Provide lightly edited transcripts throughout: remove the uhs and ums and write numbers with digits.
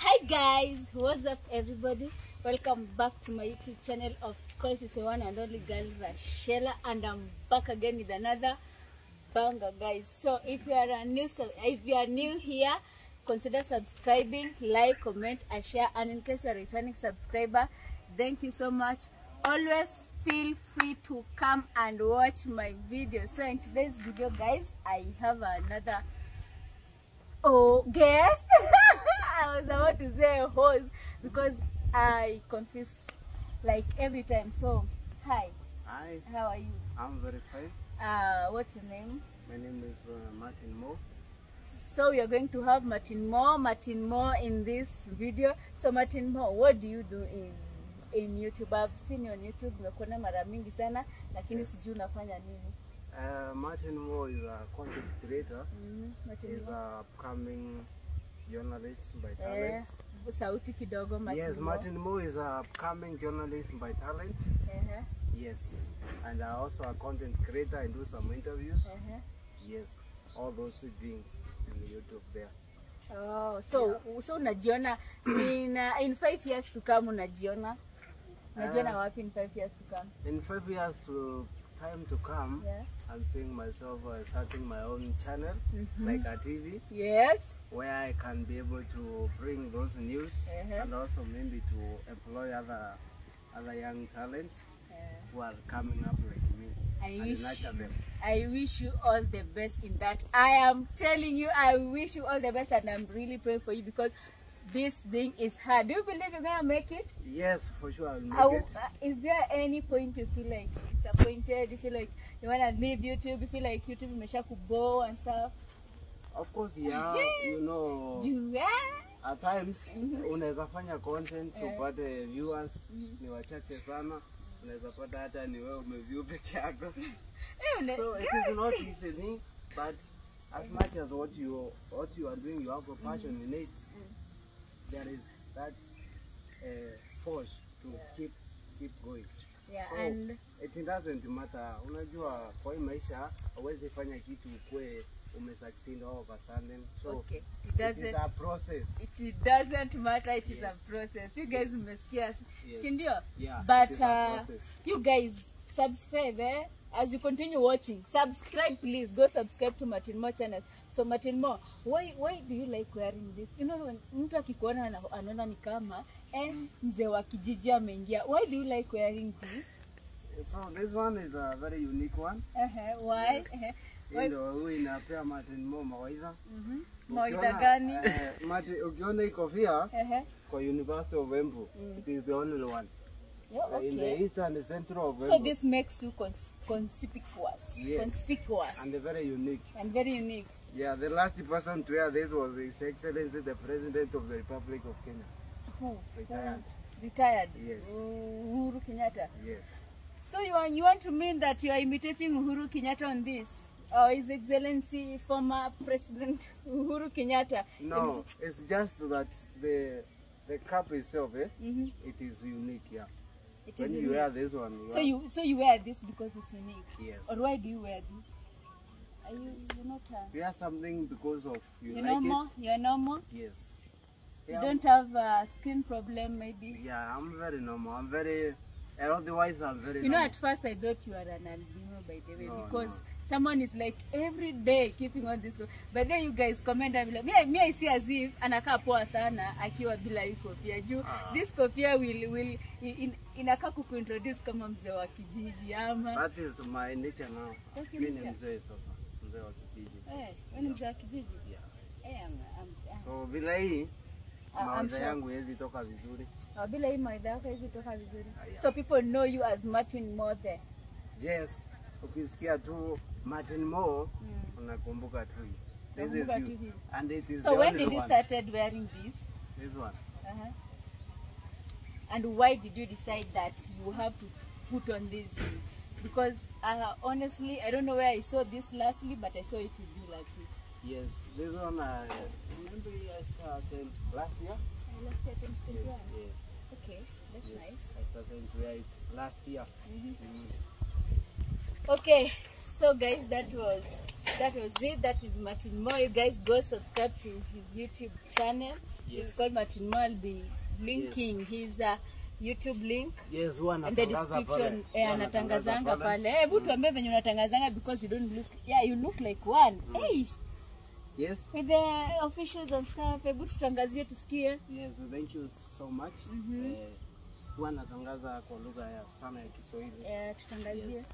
Hi guys, what's up everybody? Welcome back to my YouTube channel. Of course, it's the one and only girl Rachela, and I'm back again with another banger, guys. So if you are new here, consider subscribing, like, comment, and share. And in case you're a returning subscriber, thank you so much. Always feel free to come and watch my video. So in today's video, guys, I have another guest. I was about to say host because I confuse like every time. So hi. Hi. How are you? I'm very fine. What's your name? My name is Martin Mo. So we are going to have Martin Mo in this video. So Martin Mo, what do you do in YouTube? I've seen you on YouTube. Nimekuona mara mingi sana, lakini sijui unafanya nini. Martin Mo is a content creator. He's Mo. a upcoming journalist by talent. Sauti kidogo, Martin Yes, Mo. Martin Mo is a upcoming journalist by talent. Yes, and also a content creator. I do some interviews. Yes, all those things in YouTube there. Oh, so unajiona in 5 years to come, unajiona wapi in 5 years to come? In 5 years to come, I'm seeing myself starting my own channel, like a TV. Yes. Where I can be able to bring those news and also maybe to employ other young talents who are coming up like me and nurture them. I wish you all the best in that. I am telling you, I wish you all the best, and I'm really praying for you because this thing is hard. Do you believe you're gonna make it? Yes, for sure I'll make it. Is there any point you feel like disappointed? You feel like you wanna leave YouTube? You feel like YouTube imesha kubore and stuff? Of course, yeah. You know, at times unaweza fanya content upate viewers ni wachache sana, unaweza pata hata ni wewe umeview peke yako. So it is not easy thing, but as much as what you are doing, you have a passion in it. There is that force to keep going. Yeah, so and it doesn't matter. Unajua kwa hii maisha huwezi fanya kitu ukwe umesucceed all of a sudden. So it is a process. It doesn't matter. It is a process. You guys umesikia, si ndio? Yeah, but you guys subscribe as you continue watching. Subscribe, please. Go subscribe to Martin Mo channel. So Martin Mo, why do you like wearing this? You know, when mtu akikuona anaona ni kama mzee wa kijiji ameingia. Why do you like wearing this? So this one is a very unique one. Why? Ndio huyu inapea Martin Mo mawaidha. Mawaidha gani? Ukiona hii kofia kwa University of Embu, it is the only one. In the east and the central of Embu. So this makes you conspicuous. Yes. Conspicuous. And very unique. And very unique. Yeah, the last person to wear this was His Excellency the President of the Republic of Kenya. Who? Retired. Retired? Yes. Uhuru Kenyatta? Yes. So you want to mean that you are imitating Uhuru Kenyatta on this? Or His Excellency former President Uhuru Kenyatta? No, it's just that the cap itself, it is unique, yeah. It when is you unique. wear this one, so you wear this because it's unique. Yes. Or why do you wear this? Are you're not you wear something because of you you're like normal? it. You're normal? Yes. You don't have a skin problem maybe? Yeah, I'm very normal. I'm very otherwise I'm very You know, normal. at first I thought you were an albino, by the way, No, because someone is like every day keeping on this. But then you guys comment and be like, me I see as if anakaa poa sana akiwa bila hii kofia juu. This kofia will inakaa kukuintroduce kama mzee wa kijiji ama. That is my nature now. That's your Mimi ni nature? mzee sasa. Mzee wa kijiji. Wewe ni mzee wa kijiji? Yeah. So bila hii mawazo yangu haiwezi toka vizuri. Bila hii mawazo yako haiwezi toka vizuri. Yeah. So people know you as Martin Mo there. Yes. Ukisikia tu Martin Mo unakumbuka tu. This is you. And it is so when did you started wearing this? This one. And why did you decide that you have to put on this? Because honestly, I don't know where I saw this lastly, but I saw it with you lastly. Yes, this one remember I started last year? Last year, 2021? Yes. Okay, that's nice. I started to wear it last year. Okay, so guys, that was it. That is Martin Mo. You guys go subscribe to his YouTube channel. It's called Martin Mo. I'll be linking his YouTube link. Yes, huwa in the description. Anatangazanga pale. Hebu tuambie venye unatangazanga because you don't look, you look like one. Hey. Yes. With the officials and stuff, hebu tutangazie tusikie. Yes, thank you so much. Huwa natangaza kwa lugha ya sana ya Kiswahili. Tutangazie. Yes.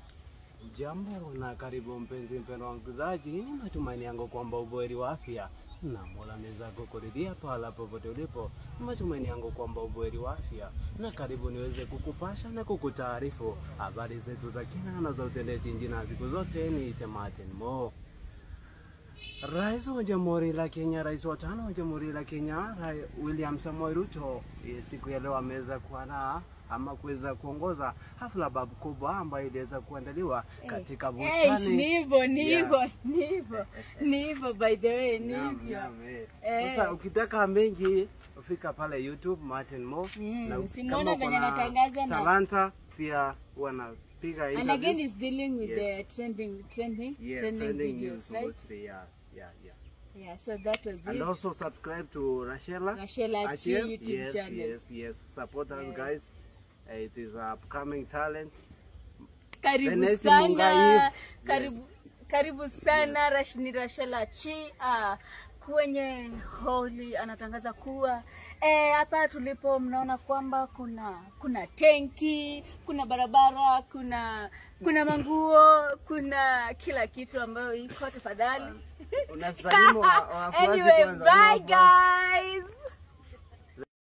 Jambo na karibu mpenzi mpendwa msikilizaji. Ni matumaini yangu kwamba ubuheri wa afya na Mola ameweza kukuridhia pale popote ulipo. Ni matumaini yangu kwamba ubuheri wa afya na karibu niweze kukupasha na kukutaarifu habari zetu za kina na za utendeti nchini na siku zote. Ni Martin Mo. Rais wa Jamhuri la Kenya, rais wa 5 wa Jamhuri la Kenya, William Samoei Ruto, siku ya leo ameweza kuandaa ama kuweza kuongoza hafla babu kubwa ambayo iliweza kuandaliwa katika bustani. Nivo by the way, nivyo. Sasa ukitaka mengi ufika pale YouTube Martin Mo, na usimwona venye anatangaza na talanta pia wanapiga interviews. And again is dealing with the trending videos, right? Yeah, so that was and it. Also subscribe to Rachela YouTube channel. Yes, support us guys. It is an upcoming talent. Karibu sana. Karibu sana. Rachela Chi kwenye holi anatangaza kuwa hapa tulipo mnaona kwamba kuna tenki, kuna barabara, kuna manguo, kuna kila kitu ambayo iko. Tafadhali. Unasalimu wafuasi anyway, bye guys.